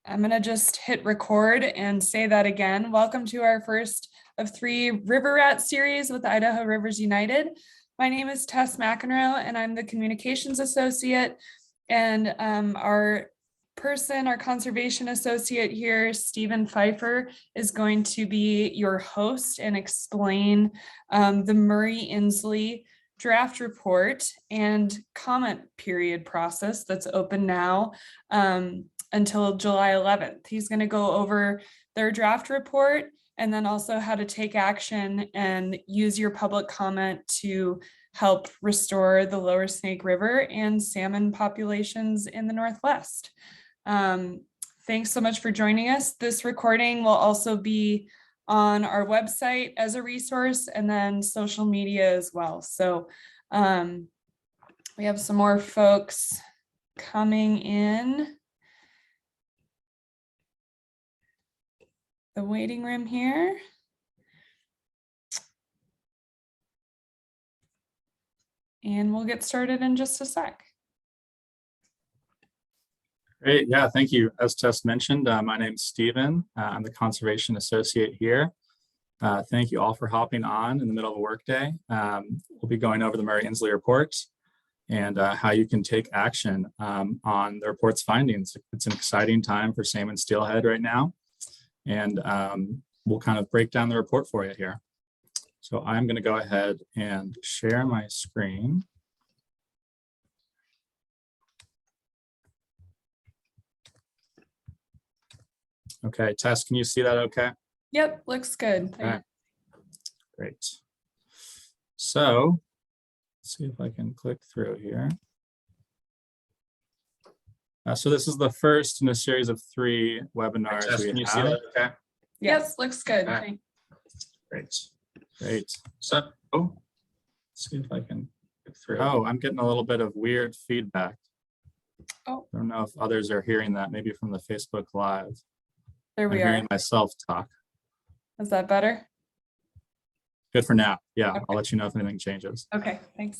I'm going to just hit record and say that again. Welcome to our first of 3 River Rat series with Idaho Rivers United. My name is Tess McEnroe, and I'm the Communications Associate. And our conservation associate here, Stephen Pfeiffer, is going to be your host and explain the Murray-Inslee Draft Report and comment period process that's open now until July 11th. He's going to go over their draft report and then also how to take action and use your public comment to help restore the lower Snake River and salmon populations in the Northwest. Thanks so much for joining us. This recording will also be on our website as a resource and then social media as well. So we have some more folks coming in the waiting room here. And we'll get started in just a sec. Great, yeah, thank you. As Tess mentioned, my name is Stephen. I'm the Conservation Associate here. Thank you all for hopping on in the middle of a workday. We'll be going over the Murray-Inslee Report and how you can take action on the report's findings. It's an exciting time for salmon steelhead right now. And we'll kind of break down the report for you here. So I'm going to go ahead and share my screen. Okay, Tess, can you see that okay? Yep, looks good. Okay. Great. So let's see if I can click through here. So this is the first in a series of 3 webinars. Tess, can you see that okay? Yes, looks good. Okay. Great. Great. So, Let's see if I can click through. Oh, I'm getting a little bit of weird feedback. Oh. I don't know if others are hearing that, maybe from the Facebook Live. There we I'm are. hearing myself talk. Is that better? Good for now. Yeah, Okay. I'll let you know if anything changes. Okay, thanks.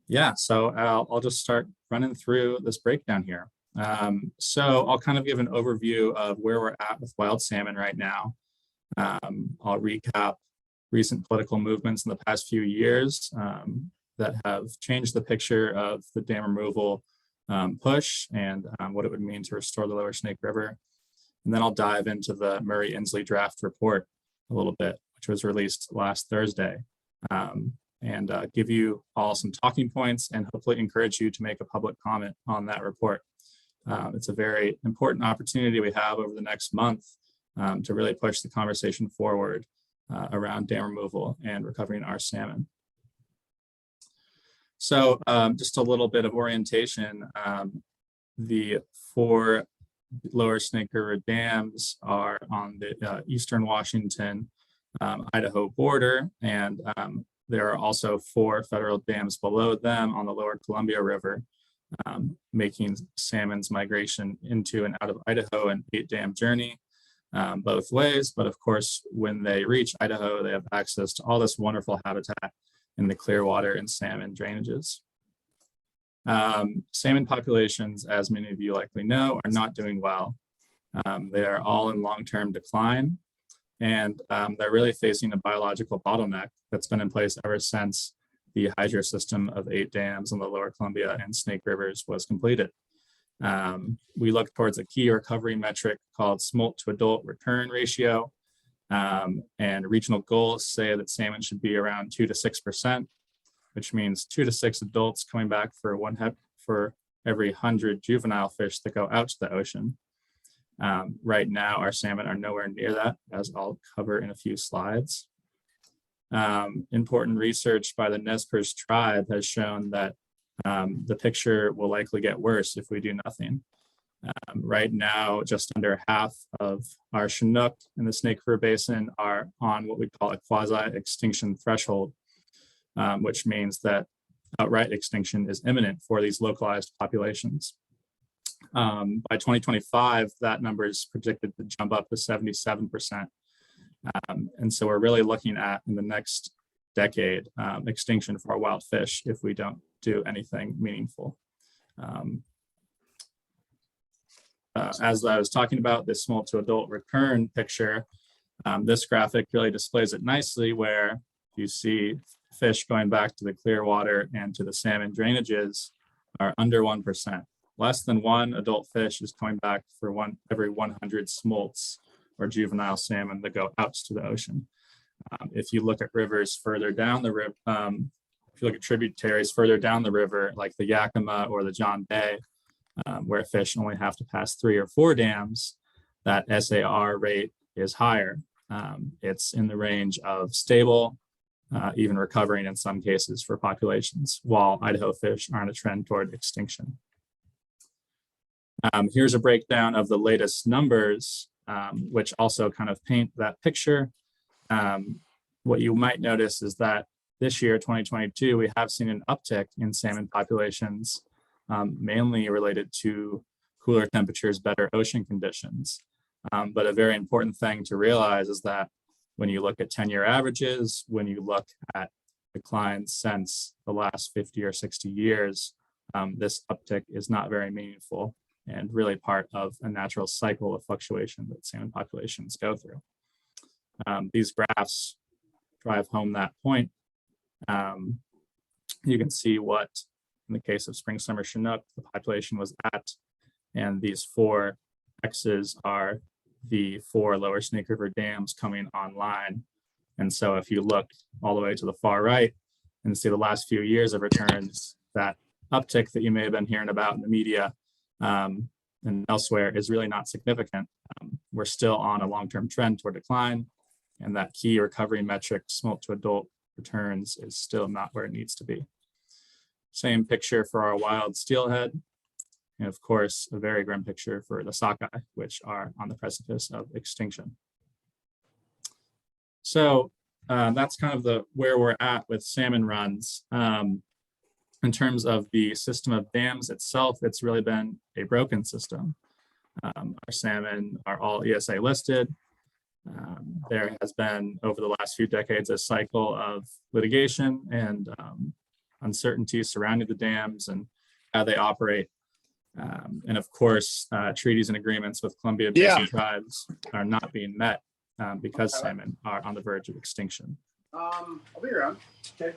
Yeah, so I'll just start running through this breakdown here. So I'll kind of give an overview of where we're at with wild salmon right now. I'll recap recent political movements in the past few years that have changed the picture of the dam removal push and what it would mean to restore the lower Snake River. And then I'll dive into the Murray-Inslee Draft Report a little bit, which was released last Thursday, and give you all some talking points and hopefully encourage you to make a public comment on that report. It's a very important opportunity we have over the next month to really push the conversation forward around dam removal and recovering our salmon. So just a little bit of orientation. The 4 lower Snake River dams are on the eastern Washington, Idaho border, and there are also 4 federal dams below them on the lower Columbia River, making salmon's migration into and out of Idaho an 8-dam journey both ways. But of course, when they reach Idaho, they have access to all this wonderful habitat in the Clearwater and salmon drainages. Salmon populations, as many of you likely know, are not doing well. They are all in long-term decline, and they're really facing a biological bottleneck that's been in place ever since the hydro system of 8 dams on the lower Columbia and Snake Rivers was completed. We look towards a key recovery metric called smolt to adult return ratio, and regional goals say that salmon should be around 2 to 6%, which means 2 to 6 adults coming back for every 100 juvenile fish that go out to the ocean. Right now, our salmon are nowhere near that, as I'll cover in a few slides. Important research by the Nez Perce tribe has shown that the picture will likely get worse if we do nothing. Right now, just under half of our Chinook in the Snake River Basin are on what we call a quasi-extinction threshold, which means that outright extinction is imminent for these localized populations. By 2025, that number is predicted to jump up to 77%. And so we're really looking at, in the next decade, extinction for our wild fish if we don't do anything meaningful. As I was talking about this smolt to adult return picture, this graphic really displays it nicely, where you see fish going back to the clear water and to the salmon drainages are under 1%. Less than one adult fish is coming back for every 100 smolts or juvenile salmon that go out to the ocean. If you look at rivers further down the river, if you look at tributaries further down the river, like the Yakima or the John Bay, where fish only have to pass 3 or 4 dams, that SAR rate is higher. It's in the range of stable, even recovering in some cases for populations, while Idaho fish are on a trend toward extinction. Here's a breakdown of the latest numbers, which also kind of paint that picture. What you might notice is that this year, 2022, we have seen an uptick in salmon populations, mainly related to cooler temperatures, better ocean conditions. But a very important thing to realize is that when you look at 10-year averages, when you look at declines since the last 50 or 60 years, this uptick is not very meaningful and really part of a natural cycle of fluctuation that salmon populations go through. These graphs drive home that point. You can see what, in the case of spring summer Chinook, the population was at, and these 4 X's are the 4 lower Snake River dams coming online. And so if you look all the way to the far right and see the last few years of returns, that uptick that you may have been hearing about in the media and elsewhere is really not significant. We're still on a long-term trend toward decline, and that key recovery metric, smolt to adult returns, is still not where it needs to be. Same picture for our wild steelhead, and of course, a very grim picture for the sockeye, which are on the precipice of extinction. So that's kind of where we're at with salmon runs. In terms of the system of dams itself, it's really been a broken system. Our salmon are all ESA listed. There has been, over the last few decades, a cycle of litigation and uncertainty surrounding the dams and how they operate. And of course, treaties and agreements with Columbia Basin tribes are not being met because salmon are on the verge of extinction. I'll be around. Okay.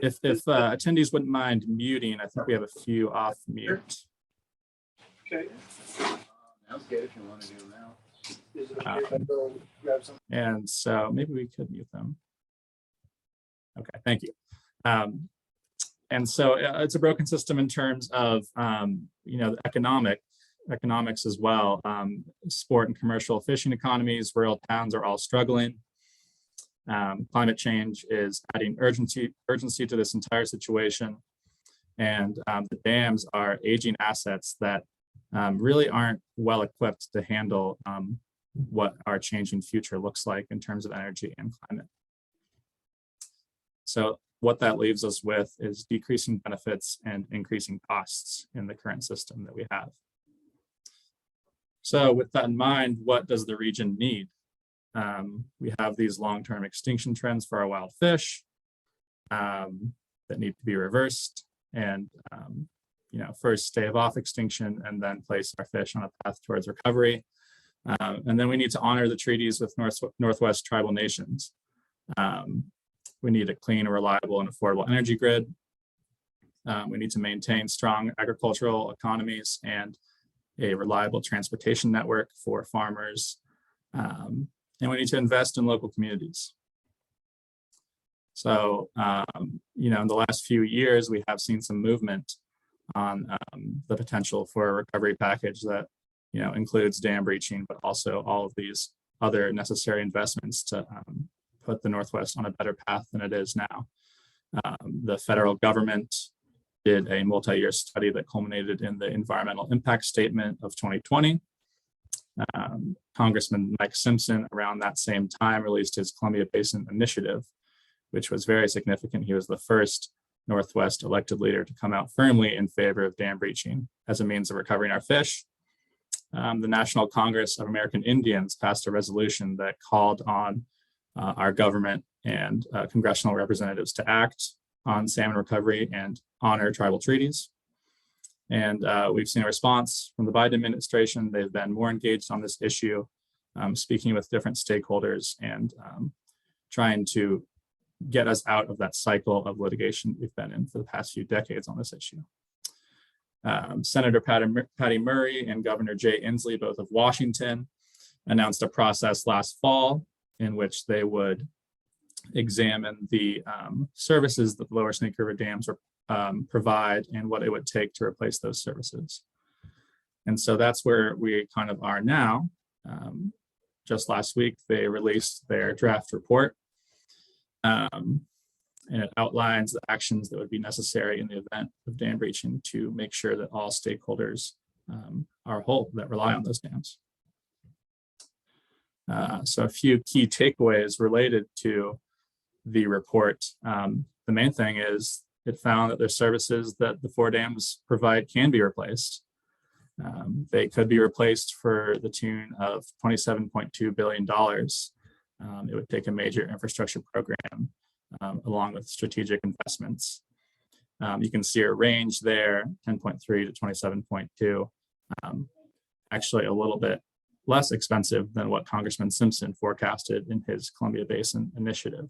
If attendees wouldn't mind muting, I think we have a few off mute. Okay. Sounds good if you want to do them now. Is it okay if I go grab some? And so maybe we could mute them. Okay, thank you. And so it's a broken system in terms of economics as well. Sport and commercial fishing economies, rural towns are all struggling. Climate change is adding urgency to this entire situation. And the dams are aging assets that really aren't well equipped to handle what our changing future looks like in terms of energy and climate. So what that leaves us with is decreasing benefits and increasing costs in the current system that we have. So with that in mind, what does the region need? We have these long-term extinction trends for our wild fish that need to be reversed and first stave off extinction and then place our fish on a path towards recovery. And then we need to honor the treaties with Northwest tribal nations. We need a clean, reliable, and affordable energy grid. We need to maintain strong agricultural economies and a reliable transportation network for farmers. And we need to invest in local communities. So, in the last few years, we have seen some movement on the potential for a recovery package that, includes dam breaching, but also all of these other necessary investments to put the Northwest on a better path than it is now. The federal government did a multi-year study that culminated in the environmental impact statement of 2020. Congressman Mike Simpson, around that same time, released his Columbia Basin Initiative, which was very significant. He was the first Northwest elected leader to come out firmly in favor of dam breaching as a means of recovering our fish. The National Congress of American Indians passed a resolution that called on our government and congressional representatives to act on salmon recovery and honor tribal treaties. And we've seen a response from the Biden administration. They've been more engaged on this issue, speaking with different stakeholders and trying to get us out of that cycle of litigation we've been in for the past few decades on this issue. Senator Patty Murray and Governor Jay Inslee, both of Washington, announced a process last fall in which they would examine the services that the Lower Snake River dams provide and what it would take to replace those services. And so that's where we kind of are now. Just last week, they released their draft report, and it outlines the actions that would be necessary in the event of dam breaching to make sure that all stakeholders are whole that rely on those dams. So a few key takeaways related to the report. The main thing is it found that the services that the 4 dams provide can be replaced. They could be replaced for the tune of $27.2 billion. It would take a major infrastructure program along with strategic investments. You can see a range there, 10.3 to 27.2, actually a little bit less expensive than what Congressman Simpson forecasted in his Columbia Basin initiative.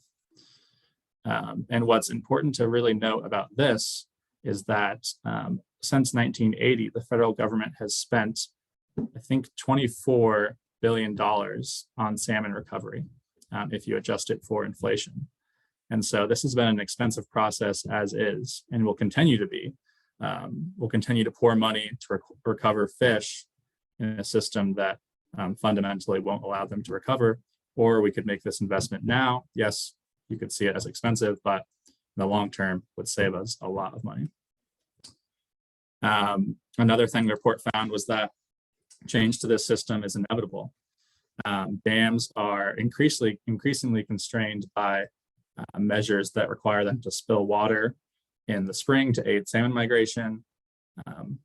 And what's important to really note about this is that since 1980, the federal government has spent, I think, $24 billion on salmon recovery, if you adjust it for inflation. And so this has been an expensive process as is, and will continue to be. We'll continue to pour money to recover fish in a system that fundamentally won't allow them to recover, or we could make this investment now. Yes, you could see it as expensive, but in the long term would save us a lot of money. Another thing the report found was that change to this system is inevitable. Dams are increasingly constrained by measures that require them to spill water in the spring to aid salmon migration,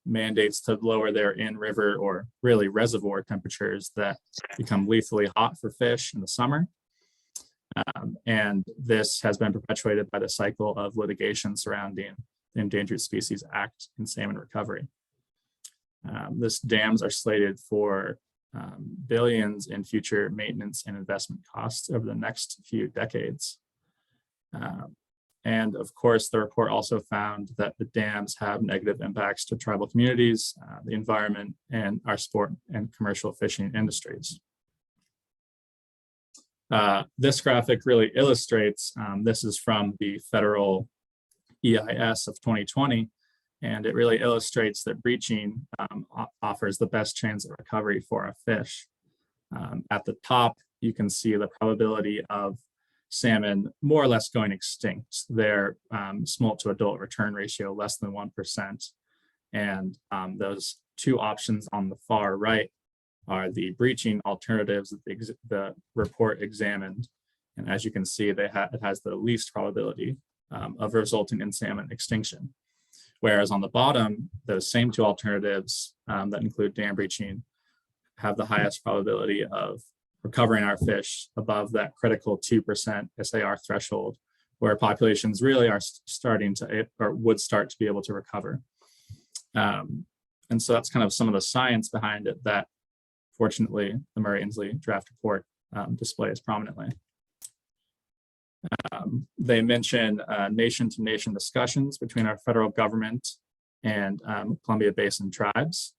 mandates to lower their in-river or really reservoir temperatures that become lethally hot for fish in the summer. And this has been perpetuated by the cycle of litigation surrounding the Endangered Species Act and salmon recovery. These dams are slated for billions in future maintenance and investment costs over the next few decades. And of course, the report also found that the dams have negative impacts to tribal communities, the environment, and our sport and commercial fishing industries. This graphic really illustrates, this is from the federal EIS of 2020, and it really illustrates that breaching offers the best chance of recovery for a fish. At the top, you can see the probability of salmon more or less going extinct. Their smolt to adult return ratio less than 1%. And those two options on the far right are the breaching alternatives that the report examined. And as you can see, it has the least probability of resulting in salmon extinction. Whereas on the bottom, those same two alternatives that include dam breaching have the highest probability of recovering our fish above that critical 2% SAR threshold, where populations really are starting to, or would start to be able to recover. And so that's kind of some of the science behind it that fortunately the Murray-Inslee Draft Report displays prominently. They mention nation-to-nation discussions between our federal government and Columbia Basin tribes.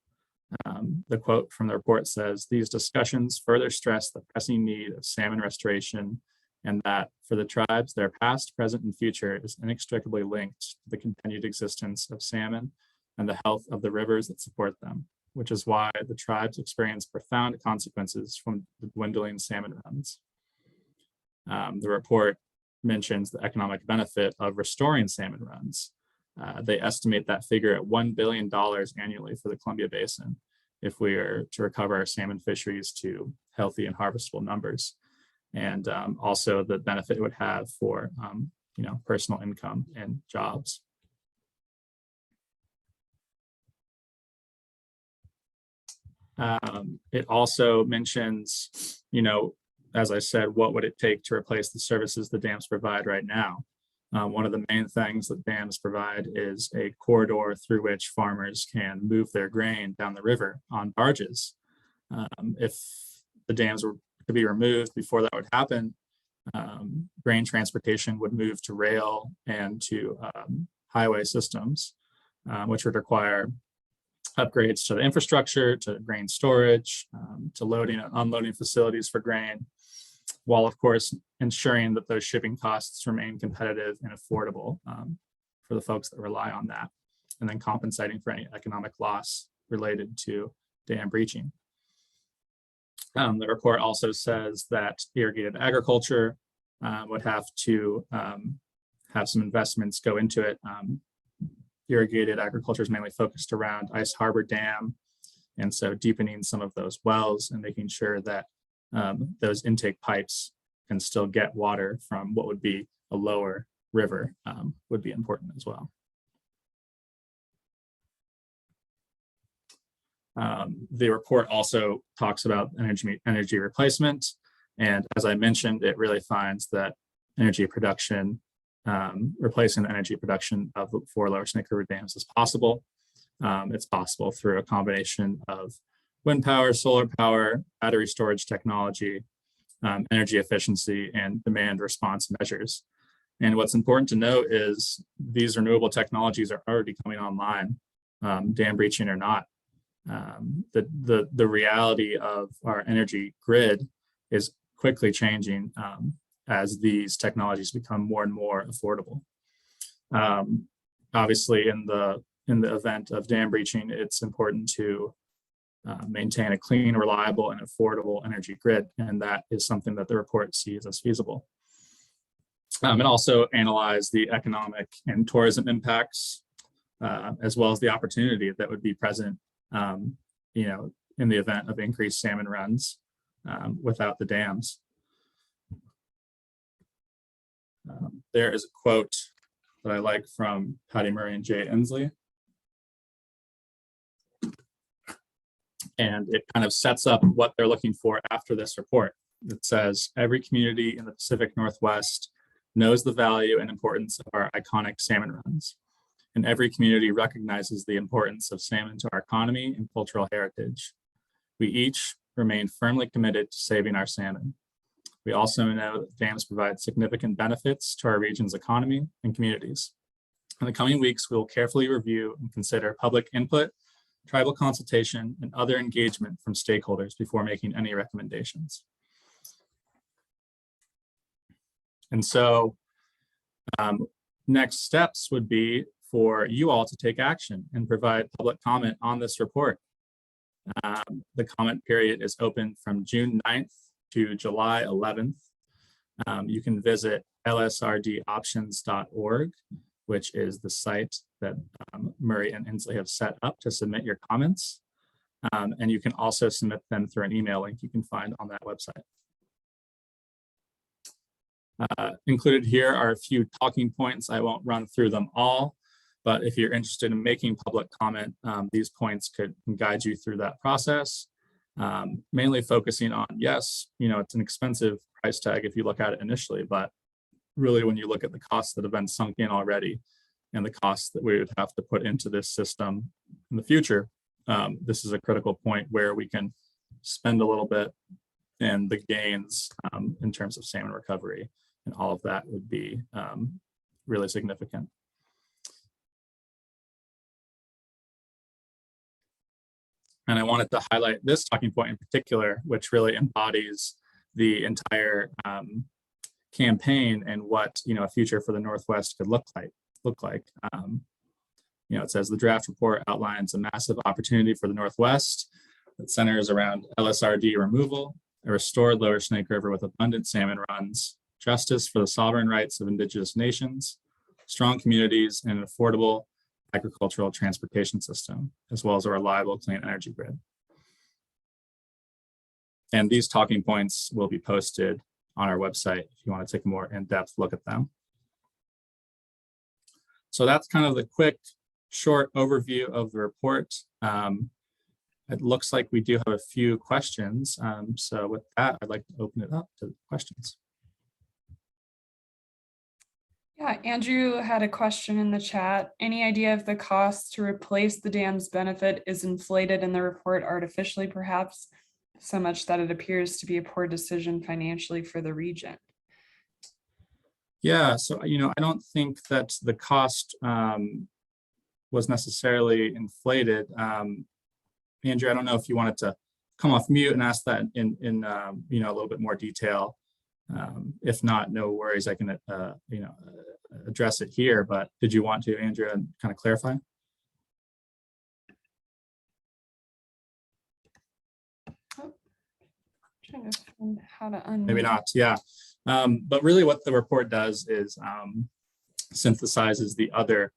The quote from the report says, "These discussions further stress the pressing need of salmon restoration and that for the tribes, their past, present, and future is inextricably linked to the continued existence of salmon and the health of the rivers that support them, which is why the tribes experience profound consequences from the dwindling salmon runs." The report mentions the economic benefit of restoring salmon runs. They estimate that figure at $1 billion annually for the Columbia Basin if we are to recover our salmon fisheries to healthy and harvestable numbers. And also the benefit it would have for personal income and jobs. It also mentions, as I said, what would it take to replace the services the dams provide right now? One of the main things that dams provide is a corridor through which farmers can move their grain down the river on barges. If the dams were to be removed before that would happen, grain transportation would move to rail and to highway systems, which would require upgrades to the infrastructure, to grain storage, to loading and unloading facilities for grain, while of course ensuring that those shipping costs remain competitive and affordable for the folks that rely on that, and then compensating for any economic loss related to dam breaching. The report also says that irrigated agriculture would have to have some investments go into it. Irrigated agriculture is mainly focused around Ice Harbor Dam, and so deepening some of those wells and making sure that those intake pipes can still get water from what would be a lower river would be important as well. The report also talks about energy replacement. And as I mentioned, it really finds that energy production, replacing the energy production of the 4 lower Snake River dams is possible. It's possible through a combination of wind power, solar power, battery storage technology, energy efficiency, and demand response measures. And what's important to note is these renewable technologies are already coming online, dam breaching or not. The reality of our energy grid is quickly changing as these technologies become more and more affordable. Obviously, in the event of dam breaching, it's important to maintain a clean, reliable, and affordable energy grid, and that is something that the report sees as feasible. And also analyze the economic and tourism impacts, as well as the opportunity that would be present, in the event of increased salmon runs without the dams. There is a quote that I like from Patty Murray and Jay Inslee. And it kind of sets up what they're looking for after this report. It says, every community in the Pacific Northwest knows the value and importance of our iconic salmon runs. And every community recognizes the importance of salmon to our economy and cultural heritage. We each remain firmly committed to saving our salmon. We also know that dams provide significant benefits to our region's economy and communities. In the coming weeks, we will carefully review and consider public input, tribal consultation, and other engagement from stakeholders before making any recommendations. And so next steps would be for you all to take action and provide public comment on this report. The comment period is open from June 9th to July 11th. You can visit lsrdoptions.org, which is the site that Murray and Inslee have set up to submit your comments. And you can also submit them through an email link you can find on that website. Included here are a few talking points. I won't run through them all, but if you're interested in making public comment, these points could guide you through that process. Mainly focusing on, yes, it's an expensive price tag if you look at it initially, but really when you look at the costs that have been sunk in already and the costs that we would have to put into this system in the future, this is a critical point where we can spend a little bit and the gains in terms of salmon recovery and all of that would be really significant. And I wanted to highlight this talking point in particular, which really embodies the entire campaign and what a future for the Northwest could look like. It says the draft report outlines a massive opportunity for the Northwest that centers around LSRD removal, a restored lower Snake River with abundant salmon runs, justice for the sovereign rights of Indigenous nations, strong communities, and an affordable agricultural transportation system, as well as a reliable clean energy grid. And these talking points will be posted on our website if you want to take a more in-depth look at them. So that's kind of the quick, short overview of the report. It looks like we do have a few questions. So with that, I'd like to open it up to questions. Yeah, Andrew had a question in the chat. Any idea if the cost to replace the dam's benefit is inflated in the report artificially, perhaps so much that it appears to be a poor decision financially for the region? Yeah, so I don't think that the cost was necessarily inflated. Andrew, I don't know if you wanted to come off mute and ask that in a little bit more detail. If not, no worries. I can address it here. But did you want to, Andrew, and kind of clarify? Trying to find how to unmute. Maybe not. Yeah. But really, what the report does is synthesizes the other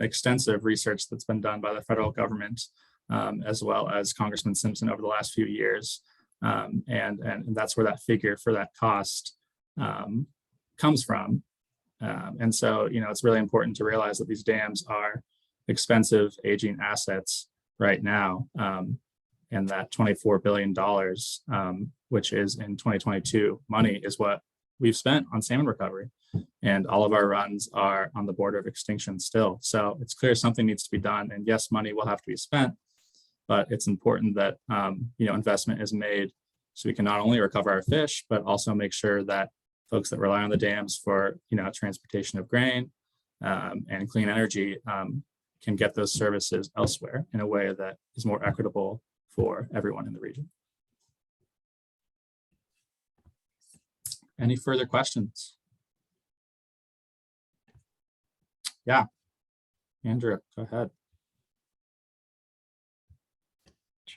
extensive research that's been done by the federal government, as well as Congressman Simpson over the last few years. And that's where that figure for that cost comes from. And so, it's really important to realize that these dams are expensive aging assets right now. And that $24 billion, which is in 2022 money, is what we've spent on salmon recovery. And all of our runs are on the border of extinction still. So it's clear something needs to be done. And yes, money will have to be spent, but it's important that investment is made so we can not only recover our fish, but also make sure that folks that rely on the dams for transportation of grain and clean energy can get those services elsewhere in a way that is more equitable for everyone in the region. Any further questions? Yeah, Andrew, go ahead.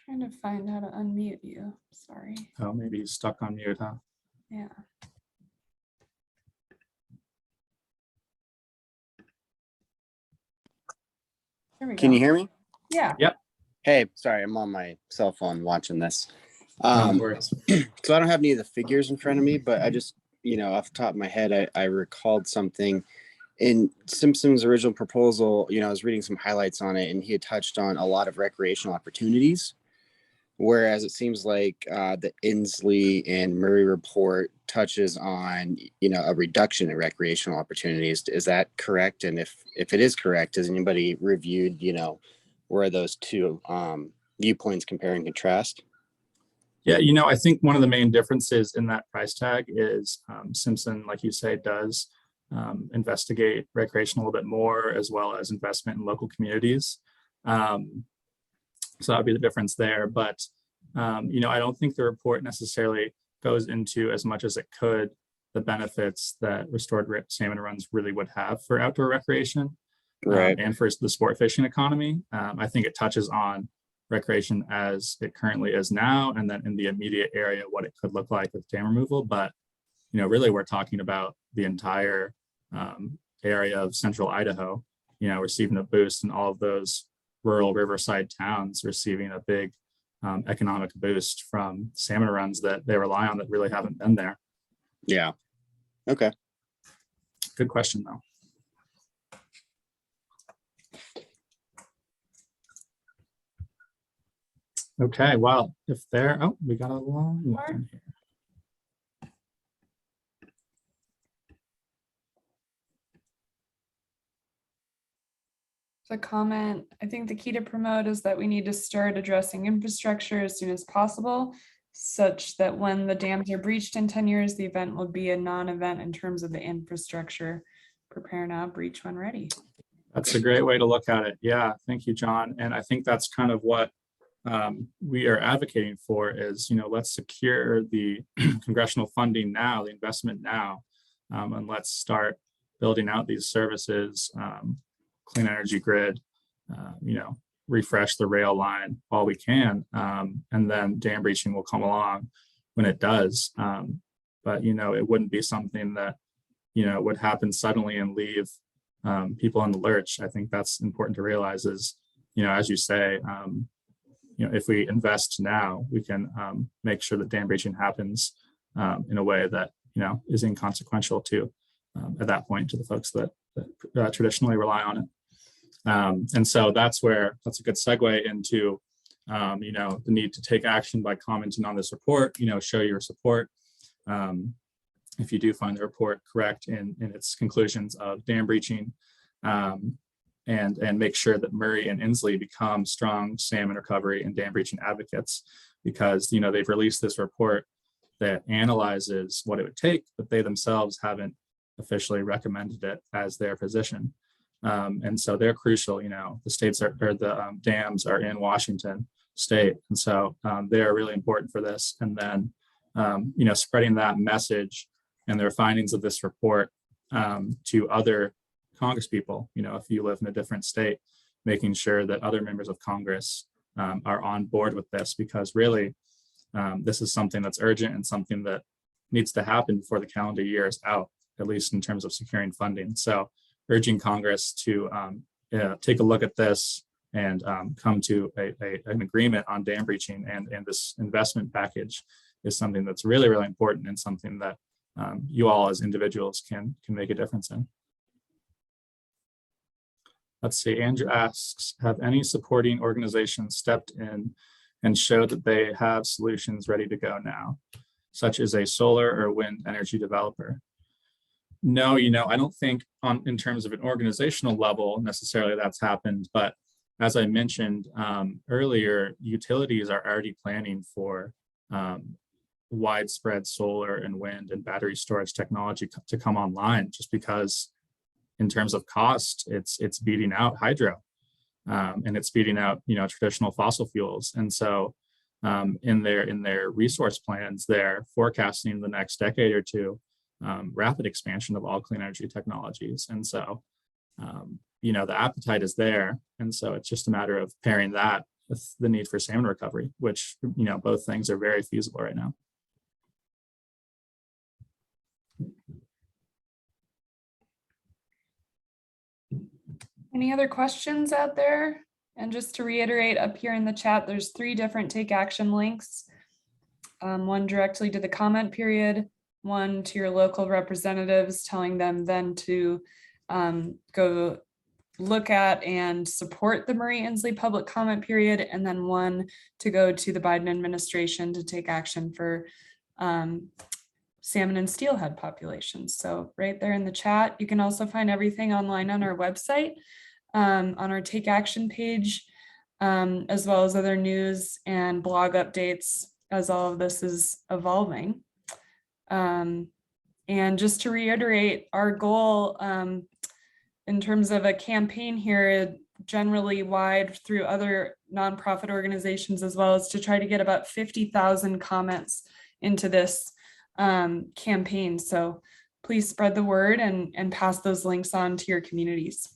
Trying to find how to unmute you. Sorry. Oh, maybe he's stuck on mute, huh? Yeah. There we go. Can you hear me? Yeah. Yep. Hey, sorry, I'm on my cell phone watching this. No worries. So I don't have any of the figures in front of me, but I just, off the top of my head, I recalled something in Simpson's original proposal. I was reading some highlights on it, and he had touched on a lot of recreational opportunities. Whereas it seems like the Inslee and Murray report touches on, a reduction in recreational opportunities. Is that correct? And if it is correct, has anybody reviewed, where those two viewpoints compare and contrast? Yeah, I think one of the main differences in that price tag is Simpson, like you say, does investigate recreation a little bit more, as well as investment in local communities. So that would be the difference there. But, I don't think the report necessarily goes into as much as it could the benefits that restored salmon runs really would have for outdoor recreation, Right. and for the sport fishing economy. I think it touches on recreation as it currently is now, and then in the immediate area, what it could look like with dam removal. But, really we're talking about the entire area of central Idaho, receiving a boost, and all of those rural riverside towns receiving a big economic boost from salmon runs that they rely on that really haven't been there. Yeah. Okay. Good question, though. Okay, well, if there, we got a long one here. The comment, I think the key to promote is that we need to start addressing infrastructure as soon as possible, such that when the dams are breached in 10 years, the event will be a non-event in terms of the infrastructure. Prepare now, breach when ready. That's a great way to look at it. Yeah, thank you, John. And I think that's kind of what we are advocating for is, let's secure the congressional funding now, the investment now, and let's start building out these services, clean energy grid, refresh the rail line while we can, and then dam breaching will come along when it does. But it wouldn't be something that would happen suddenly and leave people in the lurch. I think that's important to realize is, as you say, if we invest now, we can make sure that dam breaching happens in a way that is inconsequential to at that point to the folks that traditionally rely on it. And so that's a good segue into the need to take action by commenting on this report, show your support. if you do find the report correct in its conclusions of dam breaching, and make sure that Murray and Inslee become strong salmon recovery and dam breaching advocates, because they've released this report that analyzes what it would take, but they themselves haven't officially recommended it as their position. And so they're crucial. The states or the dams are in Washington state, and so they're really important for this. And then spreading that message and their findings of this report to other Congress people, if you live in a different state, making sure that other members of Congress are on board with this, because really this is something that's urgent and something that needs to happen before the calendar year is out, at least in terms of securing funding. So urging Congress to take a look at this and come to an agreement on dam breaching and this investment package is something that's really, really important, and something that you all as individuals can make a difference in. Let's see, Andrew asks, have any supporting organizations stepped in and showed that they have solutions ready to go now, such as a solar or wind energy developer? No, I don't think in terms of an organizational level necessarily that's happened, but as I mentioned earlier, utilities are already planning for widespread solar and wind and battery storage technology to come online, just because in terms of cost, it's beating out hydro and it's beating out traditional fossil fuels. And so in their resource plans, they're forecasting the next decade or two rapid expansion of all clean energy technologies. And so the appetite is there, and so it's just a matter of pairing that with the need for salmon recovery, which both things are very feasible right now. Any other questions out there? And just to reiterate, up here in the chat, there's 3 different take action links. One directly to the comment period, one to your local representatives, telling them then to go look at and support the Murray Inslee public comment period, and then one to go to the Biden administration to take action for salmon and steelhead populations. So right there in the chat. You can also find everything online on our website, on our take action page, as well as other news and blog updates as all of this is evolving. And just to reiterate, our goal in terms of a campaign here, generally wide through other nonprofit organizations as well, is to try to get about 50,000 comments into this campaign. So please spread the word and pass those links on to your communities.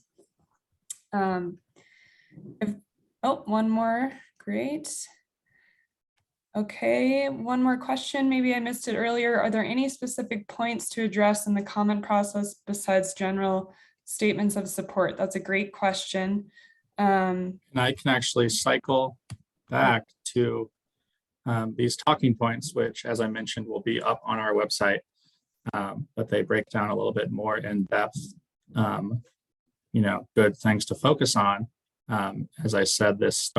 One more, great. Okay, one more question. Maybe I missed it earlier. Are there any specific points to address in the comment process besides general statements of support? That's a great question. And I can actually cycle back to these talking points, which, as I mentioned, will be up on our website, but they break down a little bit more in depth, good things to focus on. As I said, this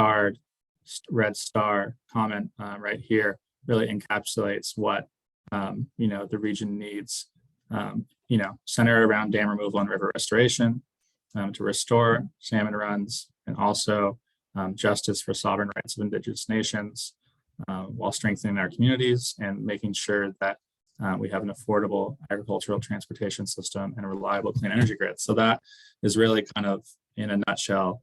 red star comment right here really encapsulates what the region needs, centered around dam removal and river restoration to restore salmon runs, and also justice for sovereign rights of Indigenous nations, while strengthening our communities and making sure that we have an affordable agricultural transportation system and a reliable clean energy grid. So that is really kind of, in a nutshell,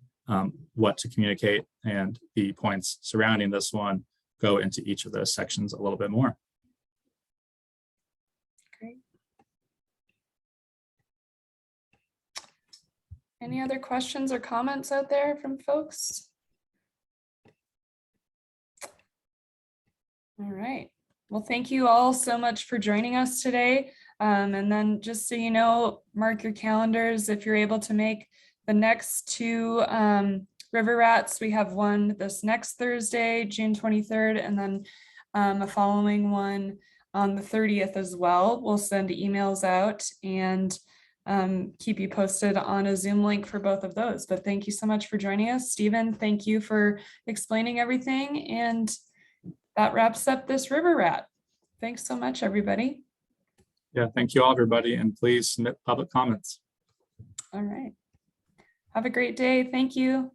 what to communicate, and the points surrounding this one go into each of those sections a little bit more. Great. Any other questions or comments out there from folks? All right. Well, thank you all so much for joining us today. And then just so you know, mark your calendars if you're able to make the next 2 River Rats. We have one this next Thursday, June 23rd, and then a following one on the 30th as well. We'll send emails out and keep you posted on a Zoom link for both of those. But thank you so much for joining us. Stephen, thank you for explaining everything. And that wraps up this River Rat. Thanks so much, everybody. Yeah, thank you all, everybody, and please submit public comments. All right. Have a great day. Thank you.